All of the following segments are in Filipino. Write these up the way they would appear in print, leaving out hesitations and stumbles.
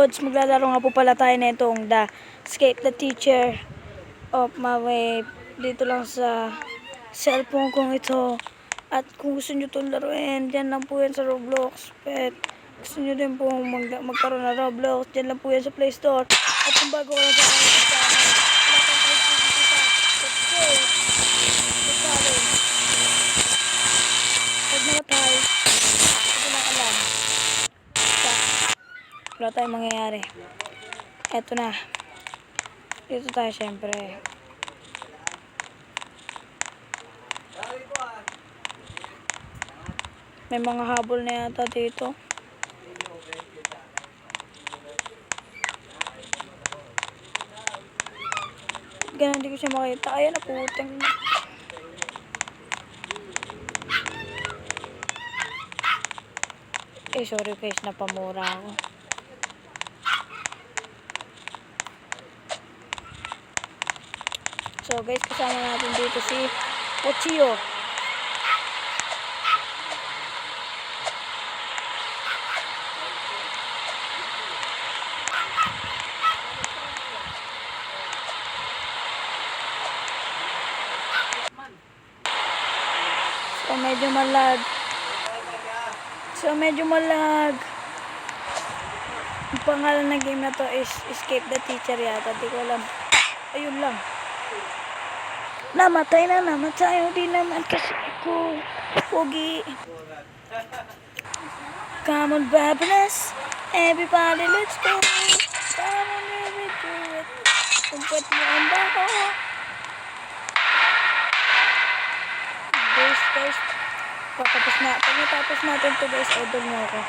lods, maglalaro nga po pala tayo na itong The Escape the Teacher of my way. Dito lang sa cellphone kong ito. At kung gusto nyo itong laruin, dyan lang po yan sa Roblox. But gusto nyo din po magkaroon ng Roblox, dyan lang po yan sa Play Store. At kung bago ka lang sa akin, wala kang Facebook dito sa subscribe. Huwag namatay. Ito lang alam. Wala tayong mangyayari. Eto na. Dito tayo syempre. May mga habol na yata dito. Ganun, hindi ko siya makita. Ayan na, putang. Sorry guys, napamura ako. So guys, kasama natin dito si Ochio. So medyo malag. Ang pangalan ng game na to is Escape the Teacher yata. Di ko alam. Ayun lang. Namatay. Hindi naman kasi ako pogi. Come on, Babylons. Everybody, let's go. Come on, let me do it. Kumpet mo ang bako. Guys. Pag natapos natin to guys, idol mo ako.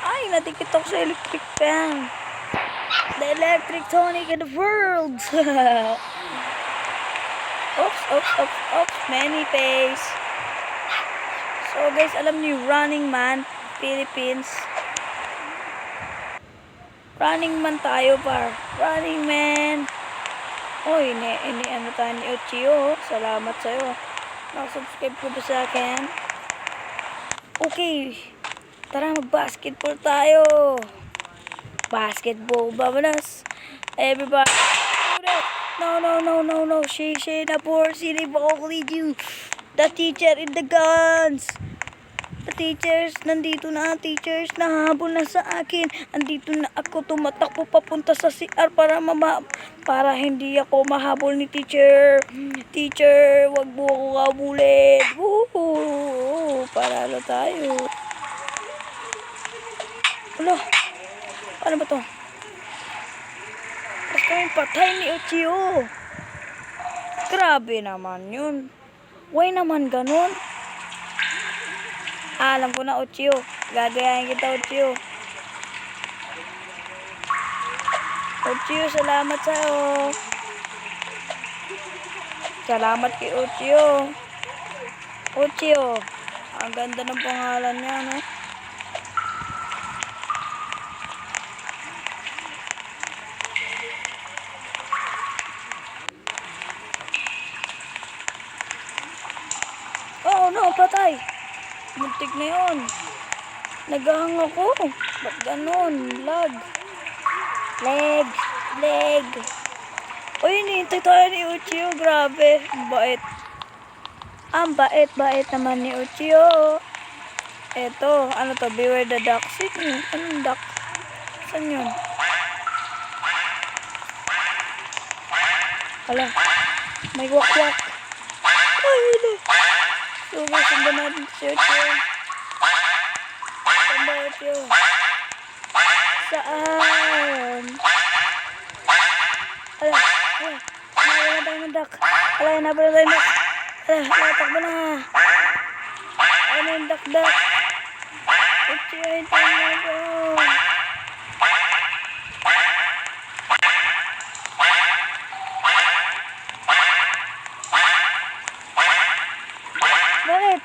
Ay, natikit ako sa electric fan. The electric tonic in the world. Oops, many face. So guys, alam niyo, Running Man, Philippines. Running Man tayo par. Running Man. Oy, ano tayo ni Ochio. Salamat sa'yo. Nakasubscribe ko ba sa akin? Okay. Tara, mag-basketball tayo. Basketball, babas. Everybody. No. She na poor city lead you. The teacher in the guns. The teachers, nandito na. Teachers, nahabol na sa akin. Andito na ako, tumatakbo papunta sa CR para hindi ako mahabol ni teacher. Teacher, wag mo ako habulin. Paralo tayo. Ano? Ano ba to? Basta yung patay ni Ochio. Grabe naman yun. Why naman ganun? Alam ko na, Ochio. Gagayahin kita, Ochio. Ochio, salamat sa'yo. Salamat kay Ochio. Ochio. Ang ganda ng pangalan niya, no? Oh, no, patay. Muntik na yun. Naghahang ako. Ba't ganun? Lag. Leg. Uy, hinihintay tayo ni Ochio. Grabe. Bait. Ang bait naman ni Ochio. Eto, ano to? Beware the duck. Anong duck? Saan yun? Hala. May wakwak. Ay, no. So guys, sundan natin si Ochio. Saan ba Ochio? Saan? Wala tayo ng duck. Wala tayo ng duck. Takbo na. Ano yung duck? Ochio, hintayin mo ako. Bakit?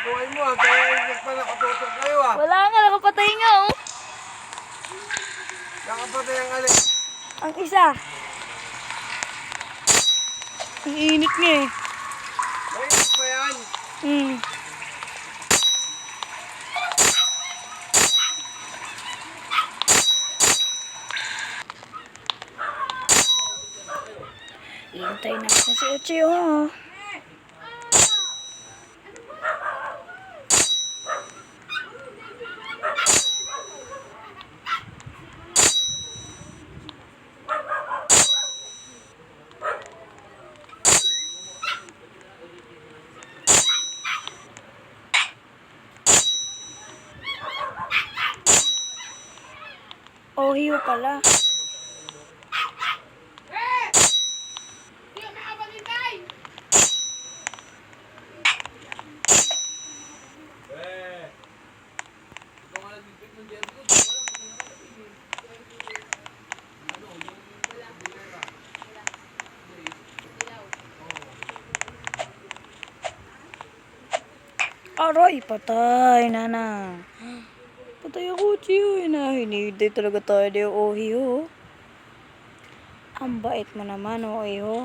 Buhay mo, kaya pa nakatutok kayo ah. Wala nga, nakapatay nga. Nakapatay ang alin. Ang isa. Ang init niya eh. Mainit pa yan. Hmm. Hintay na ako si Uchi, oh. Ohio pala. Aroy, patay, nana. Patay ako, Chiyo. Hinihintay talaga tayo di Ohio. Ang bait mo naman, Ohio.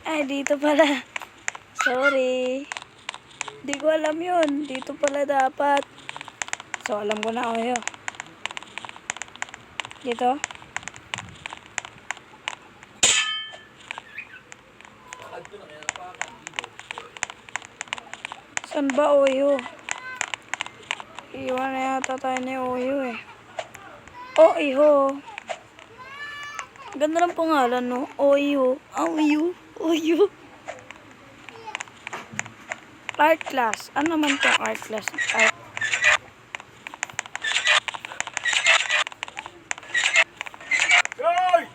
Ay, dito pala. Sorry. Di ko alam yun. Dito pala dapat. So, alam ko na, Ohio. Dito. Saan ba, Ohio? Iwan na yata tayo ni Ohio eh. Ohio. Ganda ng pangalan, no? Ohio. Ohio. Ohio. Art class. Ano naman tong art class? Art. Hoy!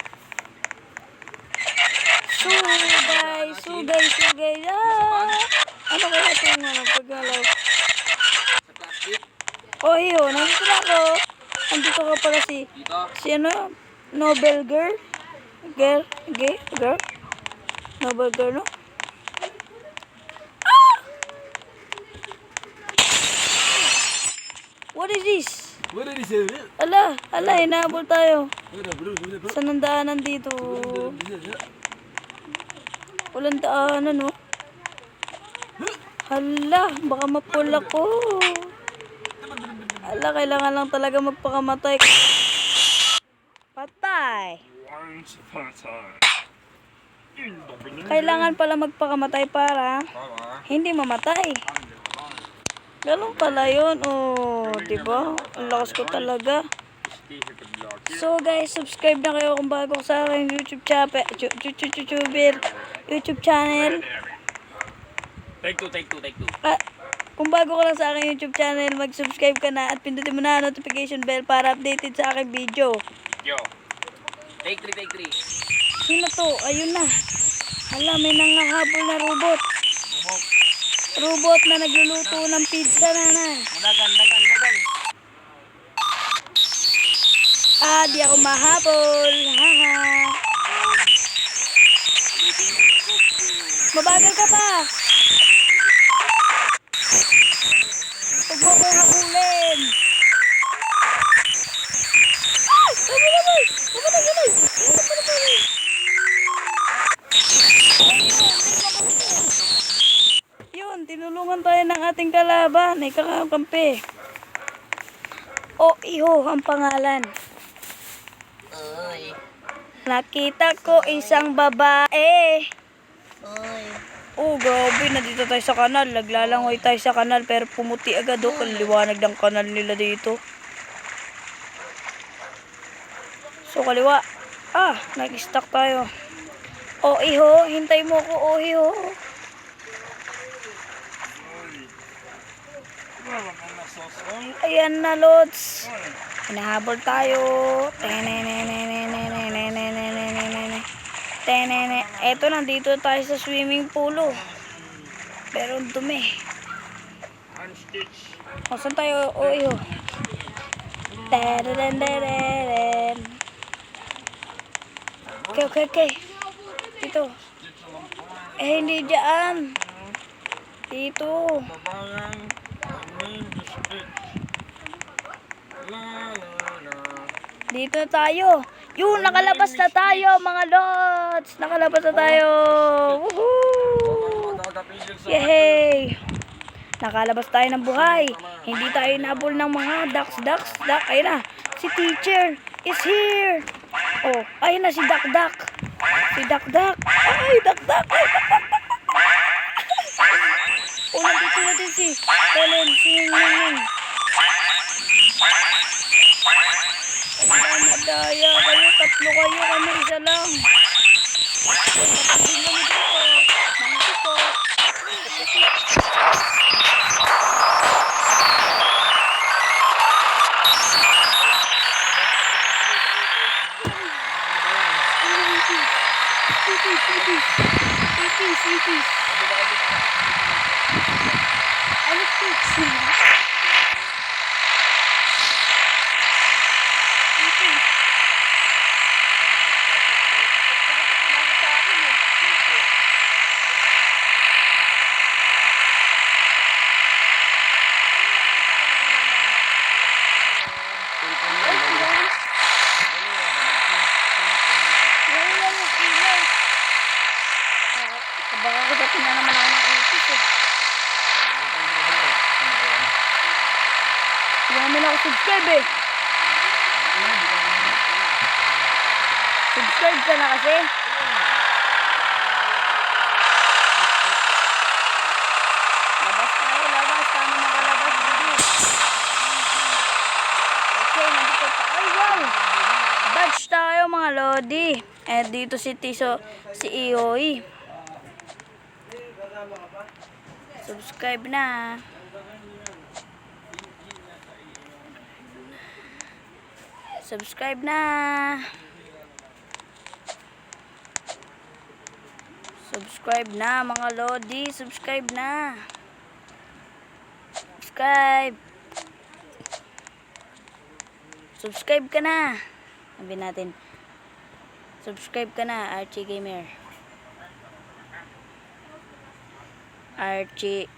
Sugay. Ah! Ano kaya itong paggalaw? Sa plastic? Ohio, nandito na ako. Nandito ka pala si ano? Nobel girl? Girl? Nobel girl, no? Ah! What is this? What did he say? Ala, hinahabol tayo. Saan ang daanan dito? Walang daanan, no? Hala, baka mapula ko. Ala, kailangan lang talaga magpakamatay. Patay. Once upon a time. Kailangan pala magpakamatay para hindi mamatay. Ganun pala yun. Oh, diba? Ang lakas ko talaga. So guys, subscribe na kayo kung bago sa aking YouTube channel. Take two. Kung bago ka lang sa aking YouTube channel, mag-subscribe ka na at pindutin mo na ang notification bell para updated sa aking video. Yo. Take three. Sino to? Ayun na. Hala, may nangahabol na robot. Robot na nagluluto ng pizza na. Dagan. Ah, di ako mahabol. Haha. Mabagal ka pa. Huwag mo kong habulin. Ay! Sabay! Yun, tinulungan tayo ng ating kalaban. Ay, kakakampi. Ohio ang pangalan. Oy. Nakita ko isang babae. Oy. Oh, grabe. Nandito tayo sa kanal. Naglalangoy tayo sa kanal pero pumuti agad. Oh, kaliwanag ng kanal nila dito. So, kaliwa. Ah, nag-stuck tayo. Ohio, hintay mo ko, Ohio. Ayan na, Lods. Hinahabol tayo. Eto, nandito tayo sa swimming pool. Pero ang dumi. Unstitch. O, saan tayo? O, iyo. Tadadadadadad. Okay. Dito. Hindi dyan. Dito. Babangang. Main stitch. La la la. Dito tayo. Yun, nakalabas na tayo, mga lods. Nakalabas na tayo. Woohoo! Yay! Nakalabas tayo ng buhay. Hindi tayo nabol ng mga ducks. Ayun na. Si teacher is here. Oh, ayun na si Duck. Si Duck. Ay, Duck. Oh, nandito natin si Helen, si Ning. Madaya kayo, tatlo kayo, kami isa lang. Kapatid kami dito. Mangko po. Sweeties. Ano sweeties? Baka kagatin na naman ako ng ipis eh. Hindi naman ako subscribe eh. Subscribe ka na kasi. Labas tayo. Paano makalabas dito? Okay, nandito tayo. Ay, wow! Badge tayo mga lodi. Eh, dito si Tiso, si Ioy. Subscribe na. Subscribe na. Subscribe na mga lodi. Subscribe na. Subscribe ka na. Sabihin natin. Subscribe ka na, Archie Gamer. Archie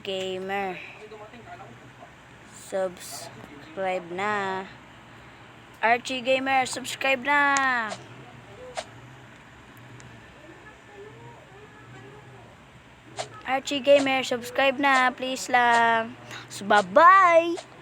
Gamer. Subscribe na. Archie Gamer, subscribe na. Archie Gamer, subscribe na. Please lang. So, bye-bye.